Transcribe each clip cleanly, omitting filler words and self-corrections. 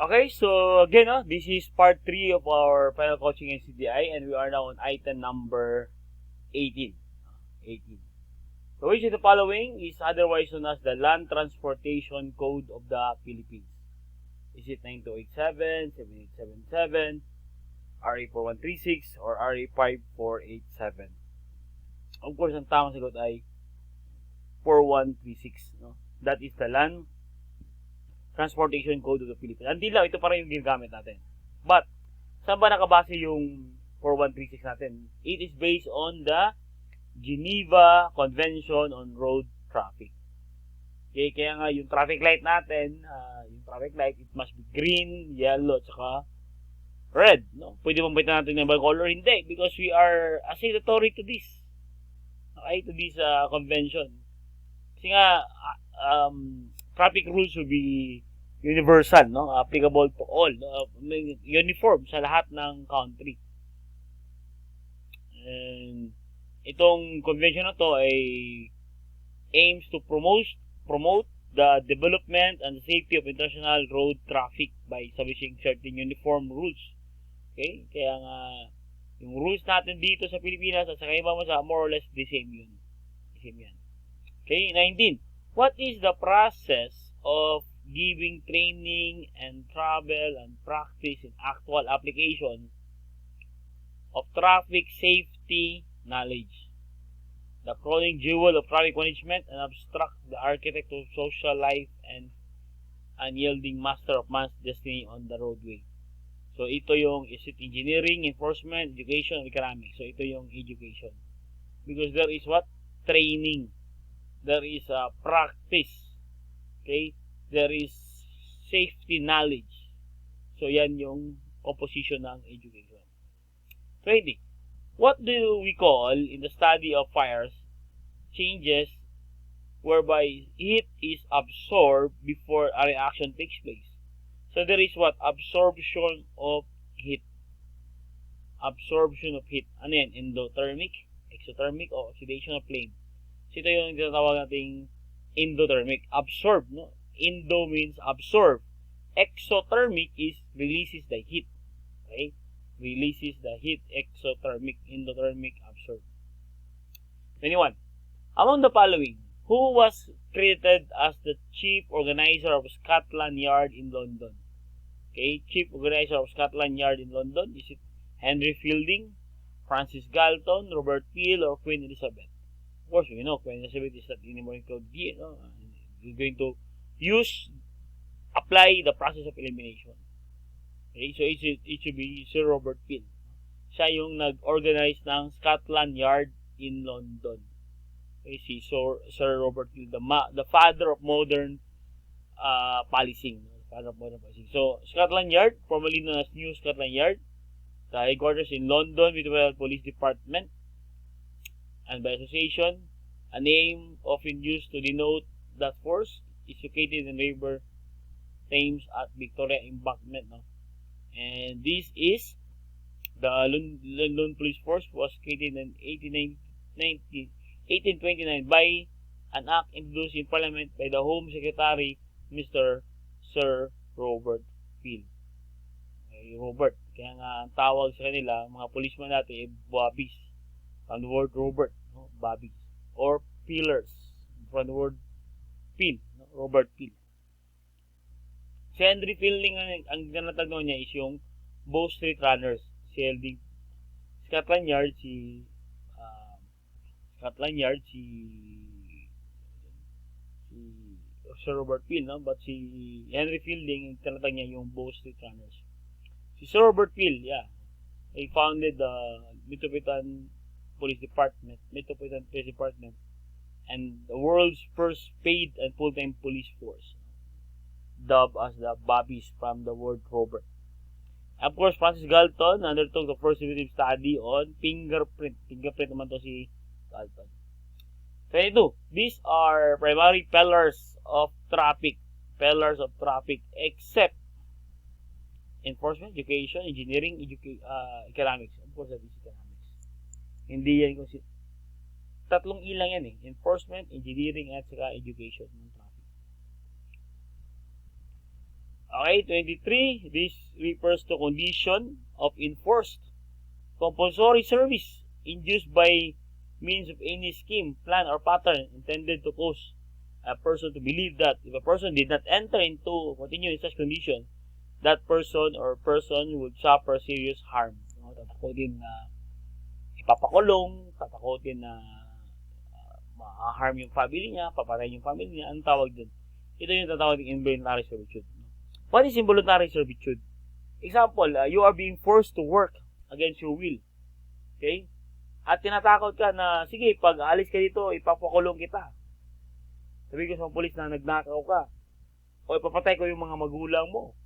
Okay, so again, this is part 3 of our final coaching in CDI, and we are now on item number 18. 18. So which of the following is otherwise known as the Land Transportation Code of the Philippines? Is it 9287, 7877, RA 4136, or RA 5487? Of course, ang tamang sagot ay 4136. No? That is the Land Transportation Code of the Philippines. Hindi lang, ito pa rin yung ginagamit natin. But, saan ba nakabase yung 4136 natin? It is based on the Geneva Convention on Road Traffic. Okay, kaya nga yung traffic light natin, yung traffic light, it must be green, yellow, at saka red. No? Pwede bang balitan natin ng ibang color? Hindi, because we are a signatory to this. Okay, to this convention. Kasi nga, traffic rules will be universal, no? Applicable to all, no? Uniform sa lahat ng country. And itong convention na to ay aims to promote the development and the safety of international road traffic by establishing certain uniform rules. Okay? Kaya nga yung rules natin dito sa Pilipinas at sa ibang bansa more or less the same yun. The same yan. Okay, 19. What is the process of giving training and travel and practice in actual application of traffic safety knowledge? The crowning jewel of traffic management and obstruct the architect of social life and unyielding master of man's destiny on the roadway. So, ito yung is it engineering, enforcement, education, economics. So, ito yung education. Because there is what? Training. There is practice. Okay? There is safety knowledge. So, yan yung composition ng education. 20. What do we call in the study of fires changes whereby heat is absorbed before a reaction takes place? So, there is what? Absorption of heat. Absorption of heat. Ano yan? Endothermic, exothermic, o oxidation of flame. So, ito yung tinatawag nating endothermic. Absorb, no? Endo means absorb. Exothermic is releases the heat. Okay? Releases the heat. Exothermic, endothermic, absorb. 21. Among the following, who was created as the chief organizer of Scotland Yard in London? Okay, chief organizer of Scotland Yard in London. Is it Henry Fielding, Francis Galton, Robert Peel, or Queen Elizabeth? Of course, you know, Queen Elizabeth is not anymore in Claude D. No? You're going to apply the process of elimination. Okay, so it should be Sir Robert Peel. Siya yung nag-organize ng Scotland Yard in London. Okay, si Sir Robert Peel, the father of modern policing. So, Scotland Yard, formerly known as New Scotland Yard, the headquarters in London Metropolitan Police Department, and by association, a name often used to denote that force, is located in River Thames at Victoria Embankment. No? And this is the London Police Force was created in 1829 by an act introduced in Parliament by the Home Secretary, Mr. Sir Robert Peel. Okay, Robert. Kaya nga, ang tawag sa kanila, mga policeman natin, ay Bobbies. From the word Robert, no? Bobbies. Or Peelers. From the word Peel, no? Robert Peel. Si Henry Fielding, ang ganatag niya is yung Bow Street Runners. Si Fielding. Scotland Yard, si Sir Robert Peel, no? But si Henry Fielding, tinatag niya yung Bow Street Runners. Si Sir Robert Peel, yeah, he founded the Metropolitan Police Department, and the world's first paid and full-time police force, dubbed as the Bobbies from the word Robert. Of course, Francis Galton undertook the first definitive study on fingerprint. Fingerprint naman to si Galton. 22. These are primary pillars of traffic. Except enforcement, education, engineering, economics. Of course, that is economics. Hindi yan kung tatlong ilang yan eh. Enforcement, engineering, at saka education ng traffic. Okay, 23. This refers to condition of enforced compulsory service induced by means of any scheme, plan, or pattern intended to cause a person to believe that if a person did not enter into continue in such condition, that person or person would suffer serious harm. Tatakotin na ipapakulong, tatakotin na ma-harm yung family niya, papatayin yung family niya. Anong tawag dun? Ito yung tatawag ng involuntary servitude. What is involuntary servitude? Example, you are being forced to work against your will. Okay? At tinatakot ka na, sige, pag alis ka dito, ipapakulong kita. Sabi ko sa polis na nagnakaw ka. O ipapatay ko yung mga magulang mo.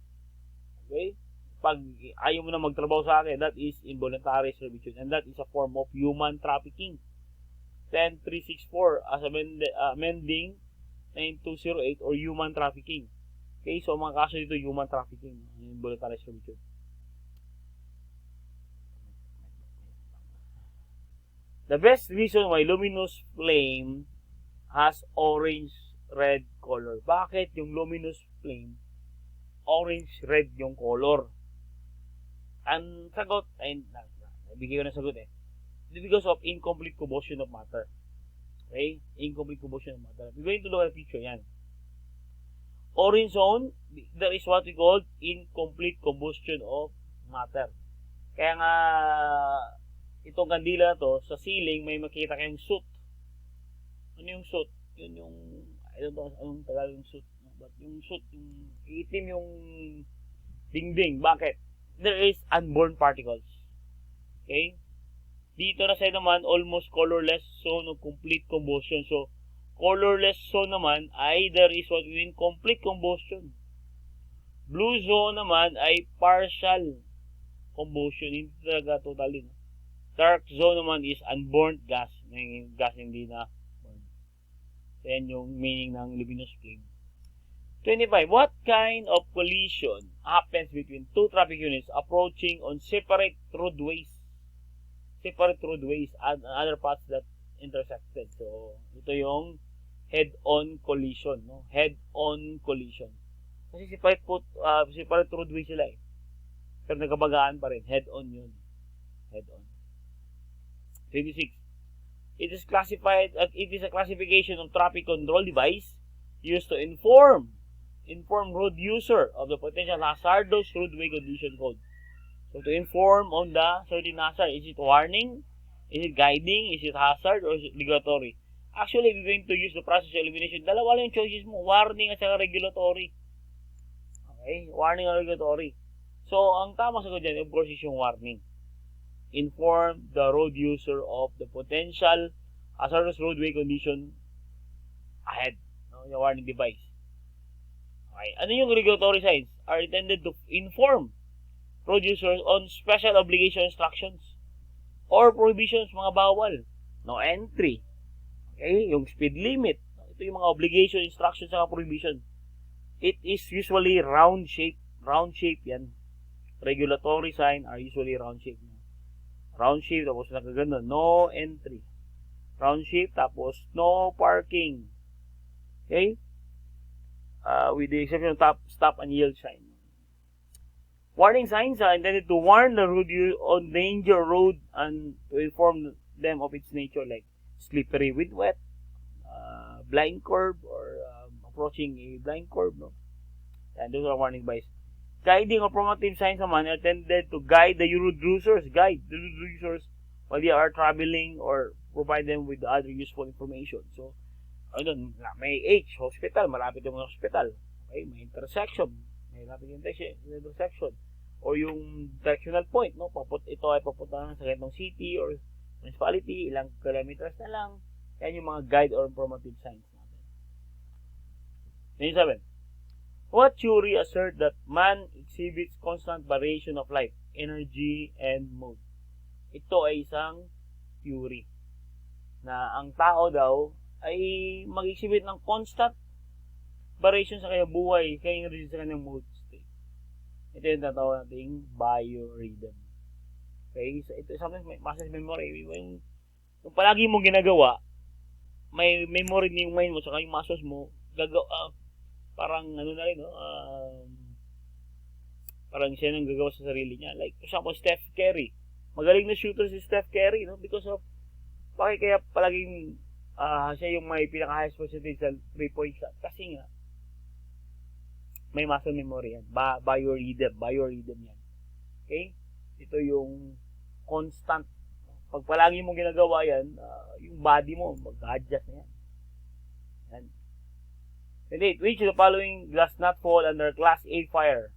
Okay? Pag ayaw mo na magtrabaho sa akin, that is involuntary servitude. And that is a form of human trafficking. 10364 as amending 9208 or human trafficking. Okay? So, mga kaso dito, human trafficking. Involuntary servitude. The best reason why luminous flame has orange-red color. Bakit yung luminous flame orange-red yung color? Ang sagot, ay, nabigay ko na sagot eh. Because of incomplete combustion of matter. Okay? Incomplete combustion of matter. We're going to look at the picture, yan. Orange zone, there is what we call incomplete combustion of matter. Kaya nga, itong kandila na to, sa ceiling, may makita kayong soot. Ano yung soot? Yun yung, I don't know, anong tagal yung soot. But yung soot, yung itim yung dingding. Bakit? There is unborn particles. Okay? Dito na side naman, almost colorless zone of complete combustion. So, colorless zone naman ay there is what we mean complete combustion. Blue zone naman ay partial combustion. Hindi talaga totally. Dark zone naman is unborn gas. May gas hindi na burn. So, yan yung meaning ng luminous flame. 25. What kind of collision happens between two traffic units approaching on separate roadways? Separate roadways and other paths that intersected. So, ito yung head-on collision. No? Head-on collision. Kasi separate roadways sila eh. Pero nagkabagaan pa rin. Head-on yun. Head-on. 26. It is a classification of traffic control device used to inform road user of the potential hazardous roadway condition code. So to inform on the certain hazard, is it warning, is it guiding, is it hazard, or is it regulatory? Actually, we're going to use the process of elimination. Dalawa lang yung choices mo, warning at saka regulatory. Okay, warning or regulatory. So ang tamang sagot dyan, of course, is yung warning. Inform the road user of the potential hazardous roadway condition ahead. No? Yung warning device. Okay. Ano yung regulatory signs? Are intended to inform road users on special obligation instructions or prohibitions, mga bawal. No entry. Okay? Yung speed limit. Ito yung mga obligation, instructions, saka prohibition. It is usually round shape. Round shape yan. Regulatory sign are usually round shape. Round shape, tapos nakagano, no entry. Round shape, tapos no parking. Okay? With the exception of stop and yield sign. Warning signs are intended to warn the road on danger road and to inform them of its nature, like slippery with wet, blind curve, or approaching a blind curve. No? And those are warning devices. Guiding or promotive signs naman are intended to guide the road users, while they are traveling or provide them with other useful information. So, ayun, may hospital, malapit yung hospital. Okay, may intersection, may malapit yung intersection. Or yung directional point, no? Ito ay papunta sa ganitong city or municipality, ilang kilometers na lang. Yan yung mga guide or promotive signs natin. 27. What theory assert that man exhibits constant variation of life, energy, and mood? Ito ay isang theory na ang tao daw ay mag-exhibit ng constant variation sa kanyang buhay, kanyang energy, sa kanyang mood state. Ito yung tatawag nating biorhythm. Okay? So, ito sometimes may muscle memory. Yung palagi mong ginagawa, may memory yung mind mo, saka yung muscles mo, parang ano na rin, no? Parang siya nang gagawa sa sarili niya. Like, for example, Steph Curry. Magaling na shooter si Steph Curry, no? Because of, bakit kaya palaging siya yung may pinaka-highest percentage sa 3-point shot? Kasi nga, may muscle memory yan. Biorhythm yan. Okay? Ito yung constant. Pag palagi mong ginagawa yan, yung body mo, mag-adjust na yan. Yan. And which of the following does not fall under Class A fire?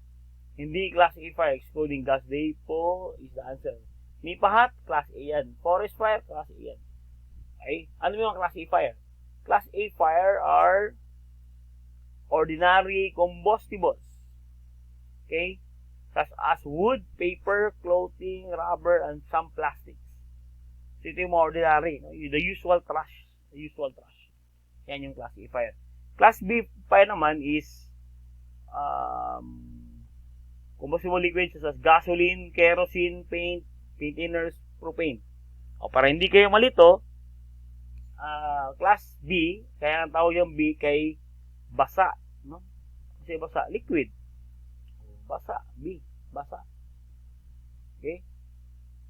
Hindi Class A fire, excluding Class D po is the answer. Nipahat, Class A yan. Forest fire, Class A yan. Okay? Ano yung Class A fire? Class A fire are ordinary combustibles. Okay? Such as wood, paper, clothing, rubber, and some plastics. So, ito yung mga ordinary. No? The usual trash. Yan yung Class A fire. Class B fire naman is combustible liquids such as gasoline, kerosene, paint thinners, propane. O, para hindi kayo malito, Class B, kaya ang tawag yung B kay basa. No? Kasi basa, liquid. Basa, B, basa. Okay?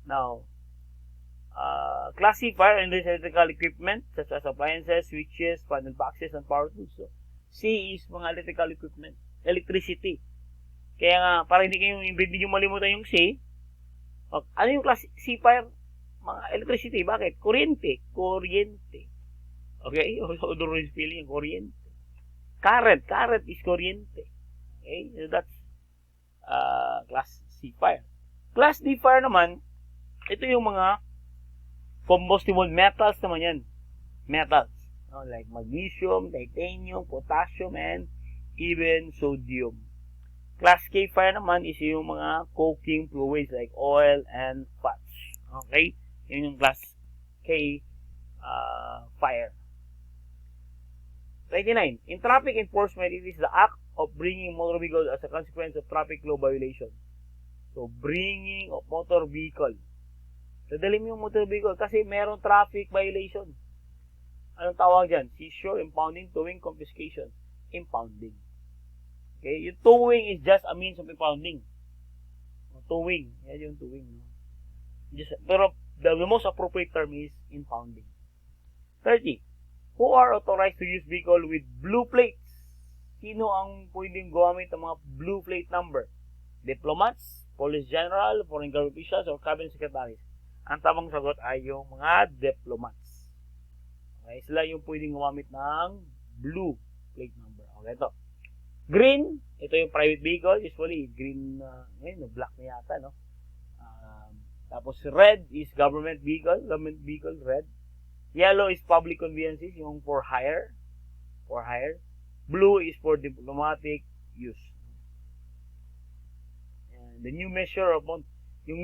Now, Class C fire and electrical equipment such as appliances, switches, panel boxes, and power tools. So, C is mga electrical equipment. Electricity. Kaya nga, para hindi nyo malimutan yung C, ano yung Class C fire? Mga electricity. Bakit? Kuryente. Okay? Odor is feeling yung kuryente. Current is kuryente. Okay? So, that's Class C fire. Class D fire naman, ito yung mga combustible metals naman yan. Metals. No? Like magnesium, titanium, potassium, and even sodium. Class K fire naman is yung mga coking fluids like oil and fats. Okay? Yun yung Class K fire. 29. In traffic enforcement, it is the act of bringing motor vehicle as a consequence of traffic law violation. So, bringing of motor vehicle. Dadali mo yung motor vehicle kasi meron traffic violation. Anong tawag dyan? Seizure, impounding, towing, confiscation. Impounding. Okay? Yung towing is just a means of impounding. Towing. Yan yung towing. Pero the most appropriate term is impounding. 30. Who are authorized to use vehicle with blue plates? Sino ang pwedeng gumamit ng mga blue plate number? Diplomats, police general, foreign government officials, or cabinet secretaries? Ang tamang sagot ay yung mga diplomats. Okay, sila yung pwedeng gumamit ng blue plate number. Okay, ito. Green, ito yung private vehicle. Usually, green, ngayon, black na yata, no? Tapos, red is government vehicle, red. Yellow is public conveyances, yung for hire. Blue is for diplomatic use. And the new measure of yung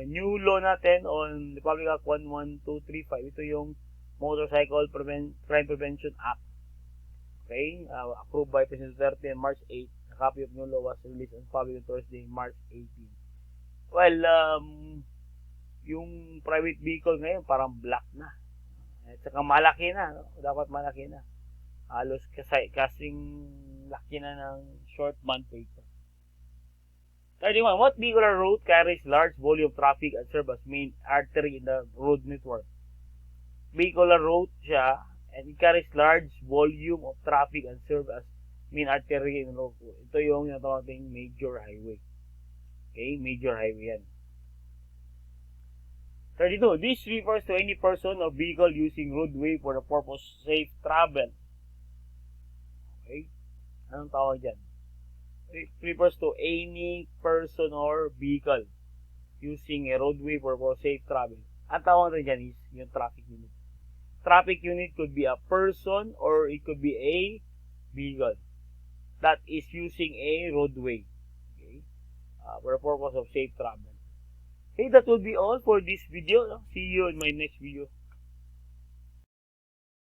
new law natin on Republic Act 11235. Ito yung Motorcycle Crime Prevention Act. Okay? Approved by President Duterte on March 8. A copy of new law was released on public on Thursday, March 18. Well, yung private vehicle ngayon parang black na. At saka malaki na. No? Dapat malaki na. Halos kasing laki na ng short bond paper. 31. What vehicular route carries large volume of traffic and serves as main artery in the road network? Vehicular route siya and it carries large volume of traffic and serves as main artery in the road. Ito yung nating major highway. Okay? Major highway yan. 32. This refers to any person or vehicle using roadway for the purpose of safe travel. Okay? Anong tawag dyan? It refers to any person or vehicle using a roadway for safe travel. Ang tawag na dyan is yung traffic unit. Traffic unit could be a person or it could be a vehicle that is using a roadway, okay, for the purpose of safe travel. Okay, that will be all for this video. See you in my next video.